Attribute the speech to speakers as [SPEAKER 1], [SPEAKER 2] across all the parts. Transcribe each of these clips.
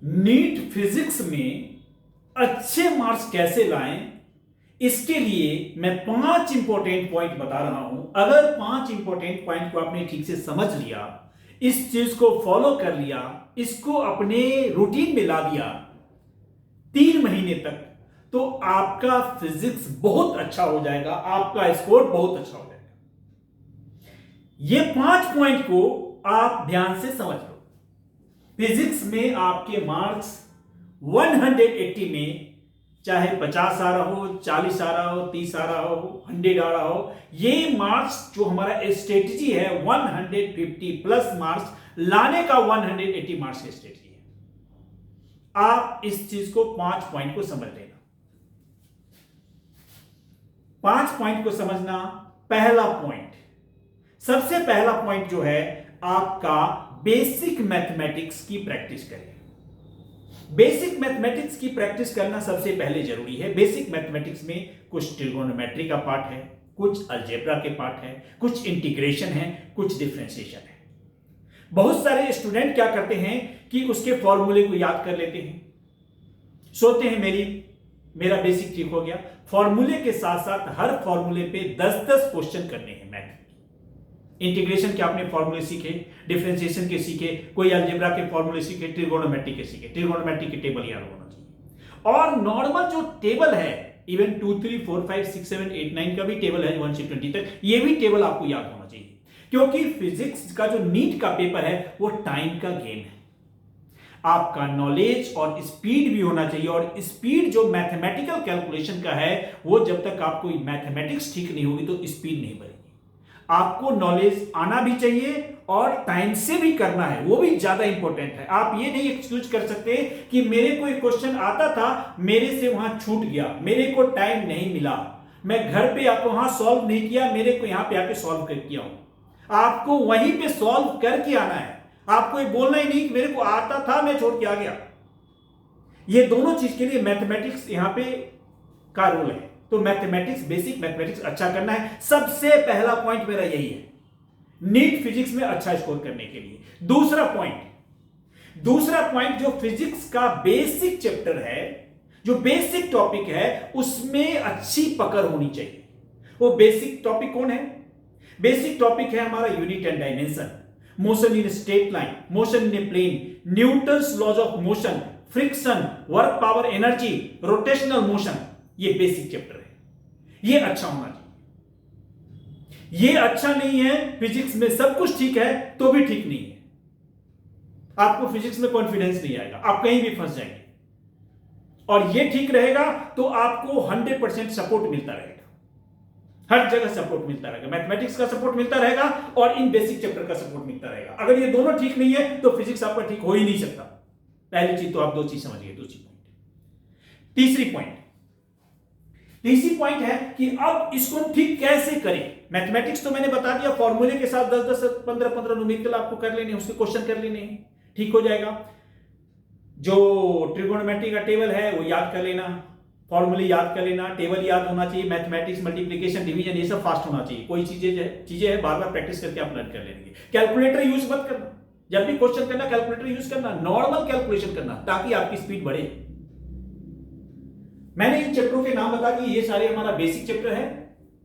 [SPEAKER 1] NEET physics में अच्छे marks कैसे लाएं, इसके लिए मैं 5 इंपॉर्टेंट पॉइंट बता रहा हूं। अगर 5 इंपॉर्टेंट पॉइंट को आपने ठीक से समझ लिया, इस चीज को फॉलो कर लिया, इसको अपने रूटीन में ला दिया 3 महीने तक, तो आपका फिजिक्स बहुत अच्छा हो जाएगा, आपका स्कोर बहुत अच्छा हो जाएगा। ये 5 पॉइंट को आप ध्यान से समझ लो। फिजिक्स में आपके मार्क्स 180 में चाहे 50 आ रहा हो, 40 आ रहा हो, 30 आ रहा हो, 100 आ रहा हो, ये मार्क्स जो हमारा स्ट्रेटेजी है 150 प्लस मार्क्स लाने का 180 मार्क्स की स्ट्रेटेजी है। आप इस चीज को 5 पॉइंट को समझ लेना। 5 पॉइंट को समझना। पहला पॉइंट, सबसे पहला पॉइंट जो है आपका बेसिक मैथमेटिक्स की प्रैक्टिस करें। बेसिक मैथमेटिक्स की प्रैक्टिस करना सबसे पहले जरूरी है। बेसिक मैथमेटिक्स में कुछ ट्रिगोनोमेट्री का पार्ट है, कुछ अलजेब्रा के पार्ट है, कुछ इंटीग्रेशन है, कुछ डिफरेंशिएशन है। बहुत सारे स्टूडेंट क्या करते हैं कि उसके फॉर्मूले को याद कर लेते हैं, सोचते हैं मेरा बेसिक ठीक हो गया। फॉर्मूले के साथ साथ हर फॉर्मूले पे 10-10 क्वेश्चन करने हैं मैथ। इंटीग्रेशन के आपने फॉर्मूले सीखे, डिफरेंशिएशन के सीखे, कोई अलजेब्रा के फॉर्मूले सीखे, ट्रिगोनोमेट्री के सीखे। ट्रिगोनोमेट्री के टेबल याद होना चाहिए। और नॉर्मल जो टेबल है, इवन 2, 3, 4, 5, 6, 7, 8, 9 का भी टेबल है 1 से 20 तक, ये भी टेबल आपको याद होना चाहिए। क्योंकि फिजिक्स का जो नीट का पेपर है वो टाइम का गेम है। आपका नॉलेज और स्पीड भी होना चाहिए। और स्पीड जो मैथमेटिकल कैलकुलेशन का है, वो जब तक आपको मैथमेटिक्स ठीक नहीं होगी तो स्पीड नहीं बढ़ेगी। आपको नॉलेज आना भी चाहिए और टाइम से भी करना है, वो भी ज्यादा इंपॉर्टेंट है। आप ये नहीं एक्सक्यूज कर सकते कि मेरे को एक क्वेश्चन आता था, मेरे से वहां छूट गया, मेरे को टाइम नहीं मिला, मैं घर पे आपको वहां सॉल्व नहीं किया, मेरे को यहां पे आके सॉल्व कर किया हूं। आपको वहीं पे सॉल्व करके आना है। आपको ये बोलना ही नहीं कि मेरे को आता था, मैं छोड़ के आ गया। ये दोनों चीज के लिए मैथमेटिक्स यहां पे का रोल है। तो मैथमेटिक्स, बेसिक मैथमेटिक्स अच्छा करना है। सबसे पहला पॉइंट मेरा यही है, नीट फिजिक्स में अच्छा स्कोर करने के लिए। दूसरा पॉइंट जो फिजिक्स का बेसिक चैप्टर है, जो बेसिक टॉपिक है, उसमें अच्छी पकड़ होनी चाहिए। वो बेसिक टॉपिक कौन है? बेसिक टॉपिक है हमारा unit and dimension, motion in straight line, motion in a plane, Newton's laws of motion, friction, work power energy, rotational motion. ये बेसिक चैप्टर है, ये अच्छा होना चाहिए। ये अच्छा नहीं है, फिजिक्स में सब कुछ ठीक है तो भी ठीक नहीं है। आपको फिजिक्स में कॉन्फिडेंस नहीं आएगा, आप कहीं भी फंस जाएंगे। और ये ठीक रहेगा तो आपको 100% सपोर्ट मिलता रहेगा, हर जगह सपोर्ट मिलता रहेगा। मैथमेटिक्स का सपोर्ट मिलता रहेगा और इन बेसिक चैप्टर का सपोर्ट मिलता रहेगा। अगर ये दोनों ठीक नहीं है तो फिजिक्स आपका ठीक हो ही नहीं सकता। पहली चीज तो आप 2 चीज समझिए। दूसरी पॉइंट, तीसरी पॉइंट है कि अब इसको ठीक कैसे करें। मैथमेटिक्स तो मैंने बता दिया, फॉर्मूले के साथ 10-10, 15-15 न्यूमेरिकल आपको कर लेने हैं, उसके क्वेश्चन कर लेने हैं, ठीक हो जाएगा। जो ट्रिगोनोमेट्री का टेबल है वो याद कर लेना, फॉर्मूले याद कर लेना, टेबल याद होना चाहिए, मैथमेटिक्स, मल्टीप्लिकेशन, डिवीजन, ये सब फास्ट होना चाहिए। कोई चीजें है बार बार प्रैक्टिस करके आप लर्न कर लेंगे। कैलकुलेटर यूज मत करना, जब भी क्वेश्चन करना कैलकुलेटर यूज करना, नॉर्मल कैलकुलेशन करना, ताकि आपकी स्पीड बढ़े। मैंने इन चैप्टरों के नाम बता दिए, ये सारे हमारा बेसिक चैप्टर है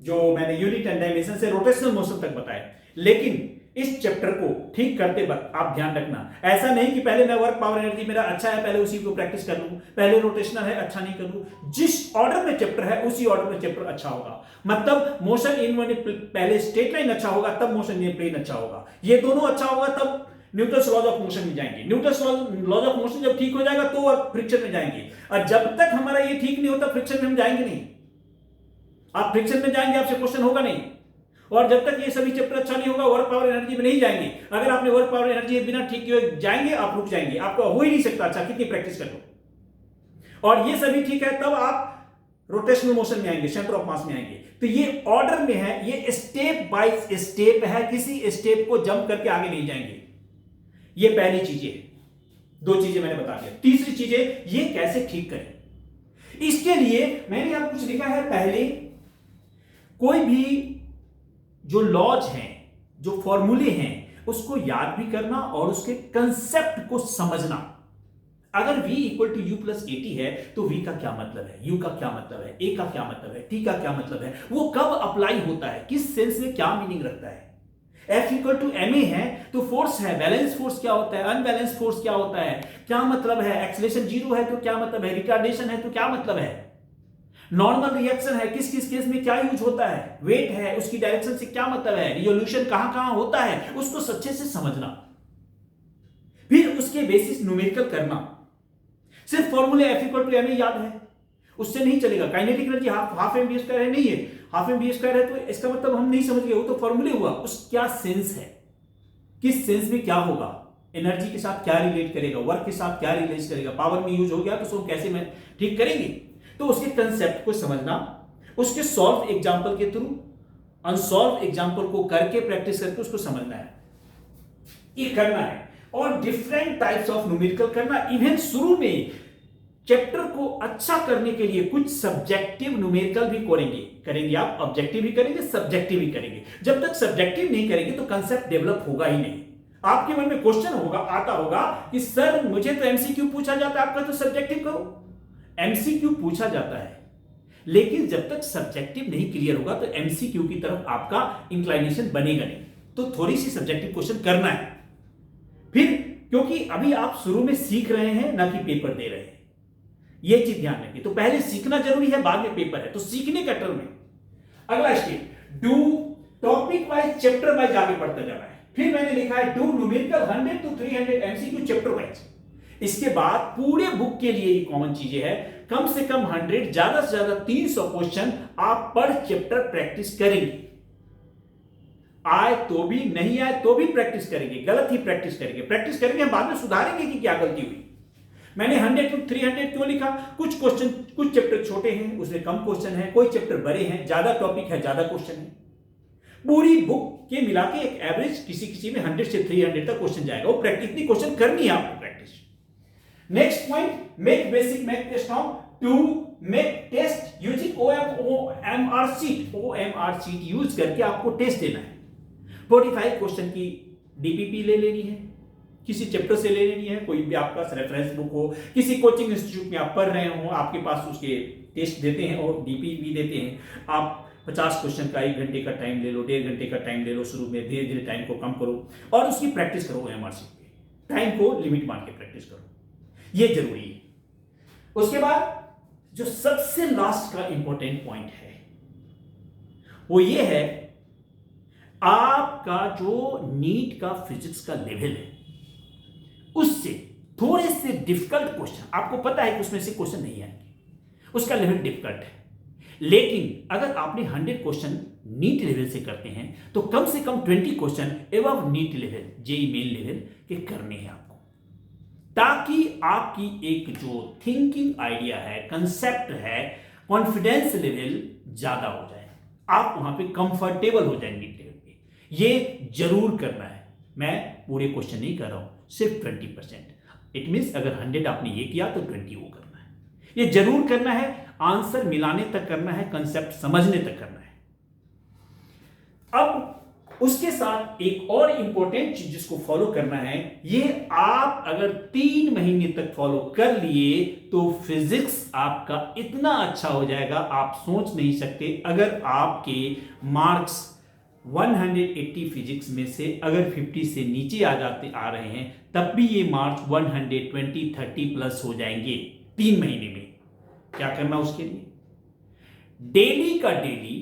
[SPEAKER 1] जो मैंने यूनिट एंड डायमेंशन से रोटेशनल मोशन तक बताया। लेकिन इस चैप्टर को ठीक करते वक्त आप ध्यान रखना, ऐसा नहीं कि पहले मैं वर्क पावर एनर्जी मेरा अच्छा है पहले उसी को प्रैक्टिस कर लूं, पहले रोटेशनल है अच्छा नहीं कर लूं। जिस ऑर्डर में चैप्टर है उसी ऑर्डर में चैप्टर अच्छा होगा। मतलब मोशन इन पहले स्ट्रेट लाइन अच्छा होगा, तब मोशन इन प्लेन अच्छा होगा। ये दोनों अच्छा होगा तब न्यूटन्स लॉज ऑफ मोशन में जाएंगे। न्यूटन्स लॉज ऑफ मोशन जब ठीक हो जाएगा तो आप फ्रिक्शन में जाएंगे। और जब तक हमारा ये ठीक नहीं होता फ्रिक्शन में हम जाएंगे नहीं। आप फ्रिक्शन में जाएंगे, आपसे क्वेश्चन होगा नहीं। और जब तक ये सभी चैप्टर अच्छा नहीं होगा, वर्क पावर एनर्जी में नहीं जाएंगे। अगर आपने वर्क पावर एनर्जी बिना ठीक किए जाएंगे, आप रुक जाएंगे, आपका हो ही नहीं सकता अच्छा, कितनी प्रैक्टिस कर लो। और ये सभी ठीक है तब आप रोटेशनल मोशन में आएंगे, सेंटर ऑफ मास में आएंगे। तो ये ऑर्डर में है, ये स्टेप बाय स्टेप है, किसी स्टेप को जंप करके आगे नहीं जाएंगे। ये पहली चीजें है, 2 चीजें मैंने बता दिया। तीसरी चीजें ये कैसे ठीक करें, इसके लिए मैंने यहां कुछ लिखा है। पहले कोई भी जो लॉज हैं, जो फॉर्मूले हैं, उसको याद भी करना और उसके कंसेप्ट को समझना। अगर v equal to u plus 80 है तो v का क्या मतलब है, u का क्या मतलब है, a का क्या मतलब है, t का क्या मतलब है, वो कब अप्लाई होता है, किस सेंस में क्या मीनिंग रखता है। F इक्वल टू ma है तो फोर्स है, बैलेंस फोर्स क्या होता है, अनबैलेंस फोर्स क्या होता है, क्या मतलब है, एक्सेलरेशन 0 है तो क्या मतलब है, रिटार्डेशन है तो क्या मतलब है, नॉर्मल रिएक्शन है किस किस केस में क्या यूज होता है, वेट है उसकी डायरेक्शन से क्या मतलब है, रिजोल्यूशन कहां कहां होता है, उसको अच्छे से समझना, फिर उसके बेसिस न्यूमेरिकल करना। सिर्फ फॉर्मूले F इक्वल टू ma याद है उससे नहीं चलेगा। Kinetic energy half m v square है, नहीं है, हाफ एम बी स्क्वायर है तो इसका मतलब हम नहीं समझ गए, वो तो फॉर्मूले हुआ, उस क्या सेंस है, किस सेंस में क्या होगा, एनर्जी के साथ क्या रिलेट करेगा, वर्क के साथ क्या रिलेट करेगा, पावर में यूज हो गया तो उसको कैसे में ठीक करेंगे। तो उसके कंसेप्ट को समझना, उसके सॉल्व एग्जांपल के थ्रू, अनसॉल्व एग्जांपल को करके प्रैक्टिस करके उसको समझना है, ये करना है। और डिफरेंट टाइप्स ऑफ न्यूमेरिकल करना। इवन शुरू में चैप्टर को अच्छा करने के लिए कुछ सब्जेक्टिव न्यूमेरिकल भी करेंगे आप, ऑब्जेक्टिव भी करेंगे, सब्जेक्टिव भी करेंगे। जब तक सब्जेक्टिव नहीं करेंगे तो कंसेप्ट डेवलप होगा ही नहीं। आपके मन में क्वेश्चन होगा, आता होगा कि सर मुझे तो एमसीक्यू पूछा जाता है, आपका तो सब्जेक्टिव करो। एमसीक्यू पूछा जाता है, लेकिन जब तक सब्जेक्टिव नहीं क्लियर होगा तो एमसीक्यू की तरफ आपका इंक्लाइनेशन बनेगा नहीं। तो थोड़ी सी सब्जेक्टिव क्वेश्चन करना है फिर, क्योंकि अभी आप शुरू में सीख रहे हैं ना कि पेपर दे रहे हैं, यह चीज ध्यान रखिए। तो पहले सीखना जरूरी है, बाद में पेपर है, तो सीखने का टर्म में अगला step do topic wise chapter wise आगे पढ़ता जाना है। फिर मैंने लिखा है do numerical 100 to 300 MCQ chapter wise. इसके बाद पूरे बुक के लिए ये कॉमन चीजें है, कम से कम 100, ज्यादा से ज्यादा 300 क्वेश्चन आप पर चैप्टर प्रैक्टिस करेंगे। आए तो भी, नहीं आए तो भी प्रैक्टिस करेंगे, गलत ही प्रैक्टिस करेंगे, हम बाद में सुधारेंगे कि क्या गलती हुई। मैंने 100 to 300 क्यों लिखा, कुछ क्वेश्चन, कुछ चैप्टर छोटे हैं उसमें कम क्वेश्चन है, कोई चैप्टर बड़े हैं ज्यादा टॉपिक है ज्यादा क्वेश्चन है। पूरी बुक के मिला के एक एवरेज किसी में 100 से 300 तक क्वेश्चन जाएगा। वो प्रैक्टिस, इतनी क्वेश्चन करनी है आपको practice. Next point, make basic math test on to make test using OMR sheet use करके आपको टेस्ट देना है। 45 क्वेश्चन की डीपीपी ले लेनी है, किसी चैप्टर से ले लेनी है, कोई भी आपका रेफरेंस बुक हो, किसी कोचिंग इंस्टीट्यूट में आप पढ़ रहे हो, आपके पास उसके टेस्ट देते हैं और डीपीपी देते हैं। आप 50 क्वेश्चन का 1 घंटे का टाइम ले लो, 1.5 घंटे का टाइम ले लो, शुरू में धीरे धीरे टाइम को कम करो और उसकी प्रैक्टिस करो। OMR शीट पे टाइम को लिमिट मान के प्रैक्टिस करो, ये जरूरी है। उसके बाद जो सबसे लास्ट का इंपॉर्टेंट पॉइंट है वो ये है, आपका जो नीट का फिजिक्स का लेवल है उससे थोड़े से डिफिकल्ट क्वेश्चन, आपको पता है कि उसमें से क्वेश्चन नहीं आएंगे, उसका लेवल डिफिकल्ट है, लेकिन अगर आपने 100 क्वेश्चन नीट लेवल से करते हैं तो कम से कम 20 क्वेश्चन एवं NEET level, JEE main level के करने हैं आपको, ताकि आपकी एक जो थिंकिंग आइडिया है, कंसेप्ट है, कॉन्फिडेंस लेवल ज्यादा हो जाए, आप वहां पे कंफर्टेबल हो जाएंगे नीट लेवल पे। ये जरूर करना है। मैं पूरे क्वेश्चन नहीं कर रहा हूं, सिर्फ 20%। इट मींस अगर 100 आपने ये किया तो 20 वो करना है, ये जरूर करना है। आंसर मिलाने तक करना है, कंसेप्ट समझने तक करना है। अब उसके साथ एक और इंपॉर्टेंट चीज जिसको फॉलो करना है, ये आप अगर 3 महीने तक फॉलो कर लिए तो फिजिक्स आपका इतना अच्छा हो जाएगा आप सोच नहीं सकते। अगर आपके मार्क्स 180 फिजिक्स में से अगर 50 से नीचे आ रहे हैं तब भी ये मार्क्स 120, 30 प्लस हो जाएंगे 3 महीने में। क्या करना उसके लिए, डेली का डेली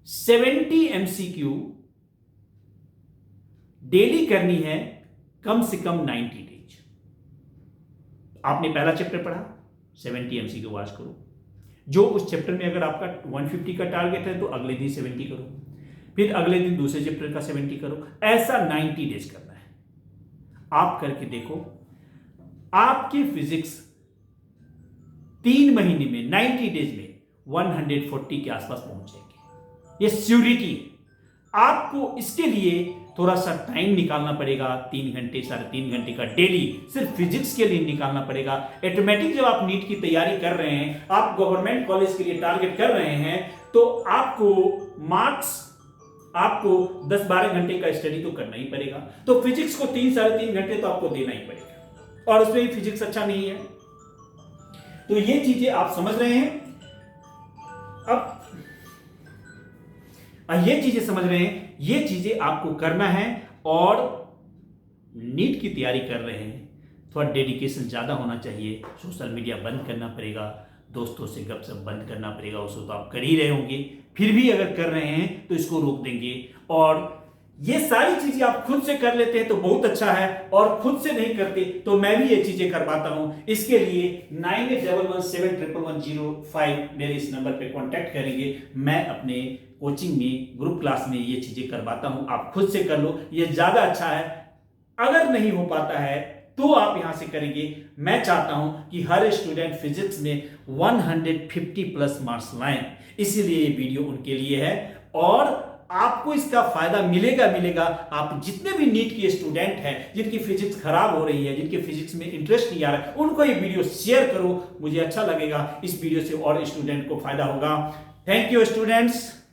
[SPEAKER 1] 70 एमसीक्यू डेली करनी है, कम से कम 90 डेज। आपने पहला चैप्टर पढ़ा, 70 एमसीक्यू वाच करो। जो उस चैप्टर में अगर आपका 150 का टारगेट है तो अगले दिन 70 करो, फिर अगले दिन दूसरे चैप्टर का 70 करो, ऐसा 90 डेज करना है। आप करके देखो, आपकी फिजिक्स 3 महीने में 90 डेज में 140 के आसपास पहुंच जाएगी, ये श्योरिटी है। आपको इसके लिए थोड़ा सा टाइम निकालना पड़ेगा, 3 घंटे 3.5 घंटे का डेली सिर्फ फिजिक्स के लिए निकालना पड़ेगा। ऑटोमेटिक जब आप नीट की तैयारी कर रहे हैं, आप गवर्नमेंट कॉलेज के लिए टारगेट कर रहे हैं, तो आपको मार्क्स, आपको 10-12 घंटे का स्टडी तो करना ही पड़ेगा। तो फिजिक्स को 3-3.5 घंटे तो आपको देना ही पड़ेगा। और उसमें भी फिजिक्स अच्छा नहीं है। तो ये चीजें आप समझ रहे हैं। अब ये चीजें समझ रहे हैं, ये चीजें आपको करना है। और नीट की तैयारी कर रहे हैं, थोड़ा डेडिकेशन ज्यादा होना चाहिए। सोशल मीडिया बंद करना पड़ेगा, दोस्तों से गपशप बंद करना पड़ेगा। उसको तो आप कर ही रहे होंगे, फिर भी अगर कर रहे हैं तो इसको रोक देंगे। और ये सारी चीजें आप खुद से कर लेते हैं तो बहुत अच्छा है, और खुद से नहीं करते तो मैं भी ये चीजें करवाता हूं। इसके लिए 9811711105 मेरे इस नंबर पे कांटेक्ट करेंगे। मैं अपने कोचिंग में, ग्रुप क्लास में ये चीजें करवाता हूं। आप खुद से कर लो, ये ज्यादा अच्छा है। अगर नहीं हो पाता है तो आप यहां से करेंगे। मैं चाहता हूं कि हर स्टूडेंट फिजिक्स में 150 प्लस मार्क्स लाएं, इसीलिए ये वीडियो उनके लिए है। और आपको इसका फायदा मिलेगा। आप जितने भी नीट के स्टूडेंट हैं जिनकी फिजिक्स खराब हो रही है, जिनके फिजिक्स में इंटरेस्ट नहीं आ रहा है, उनको ये वीडियो शेयर करो, मुझे अच्छा लगेगा। इस वीडियो से और स्टूडेंट को फायदा होगा। Thank you students.